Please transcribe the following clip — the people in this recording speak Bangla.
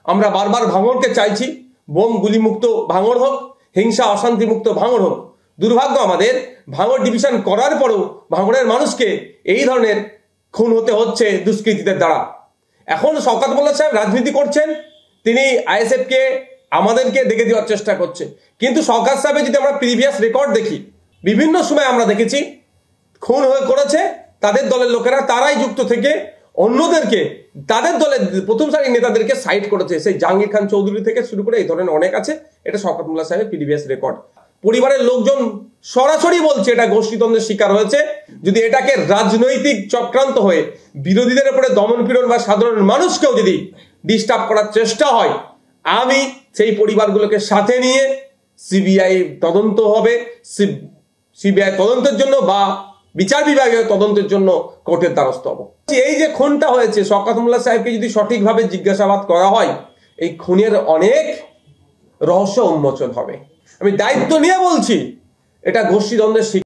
আমরা বারবার ভাঙড়কে চাইছি, বোম গুলিমুক্ত ভাঙড় হোক, হিংসা অশান্তি মুক্ত ভাঙড় হোক। দুর্ভাগ্য আমাদের, ভাঙড় ডিভিশন করার পরেও ভাঙড়ের মানুষকে এই ধরনের খুন হতে হচ্ছে দুষ্কৃতীদের দ্বারা। এখন শওকত মোল্লা সাহেব রাজনীতি করছেন, তিনি আইএসএফ কে আমাদেরকে দেখে দেওয়ার চেষ্টা করছে। কিন্তু শওকত সাহেবের যদি আমরা প্রিভিয়াস রেকর্ড দেখি, বিভিন্ন সময় আমরা দেখেছি খুন হয়ে করেছে তাদের দলের লোকেরা, তারাই যুক্ত থেকে অন্যদেরকে, তাদের দলের প্রথম সারির নেতাদেরকে সাইড করেছে। সেই জাহাঙ্গীর খান চৌধুরী থেকে শুরু করে এই ধরনের অনেক আছে। এটা শওকত মোল্লা সাহেবের প্রিভিয়াস রেকর্ড। পরিবারের লোকজন সরাসরি বলছে এটা গোষ্ঠীদ্বন্দ্বের শিকার হয়েছে। যদি এটাকে রাজনৈতিক চক্রান্ত হয়ে বিরোধীদের উপরে দমনপীড়ন বা সাধারণ মানুষকেও যদি ডিস্টার্ব করার চেষ্টা হয়, আমি সেই পরিবারগুলোকে সাথে নিয়ে সিবিআই তদন্ত হবে, সিবিআই তদন্তের জন্য বা বিচার বিভাগের তদন্তের জন্য কোর্টের দ্বারস্থ হব। এই যে খুনটা হয়েছে, শওকত মোল্লা সাহেবকে যদি সঠিকভাবে জিজ্ঞাসাবাদ করা হয়, এই খুনের অনেক রহস্য উন্মোচন হবে। আমি দায়িত্ব নিয়ে বলছি, এটা গোষ্ঠীদ্বন্দ্বের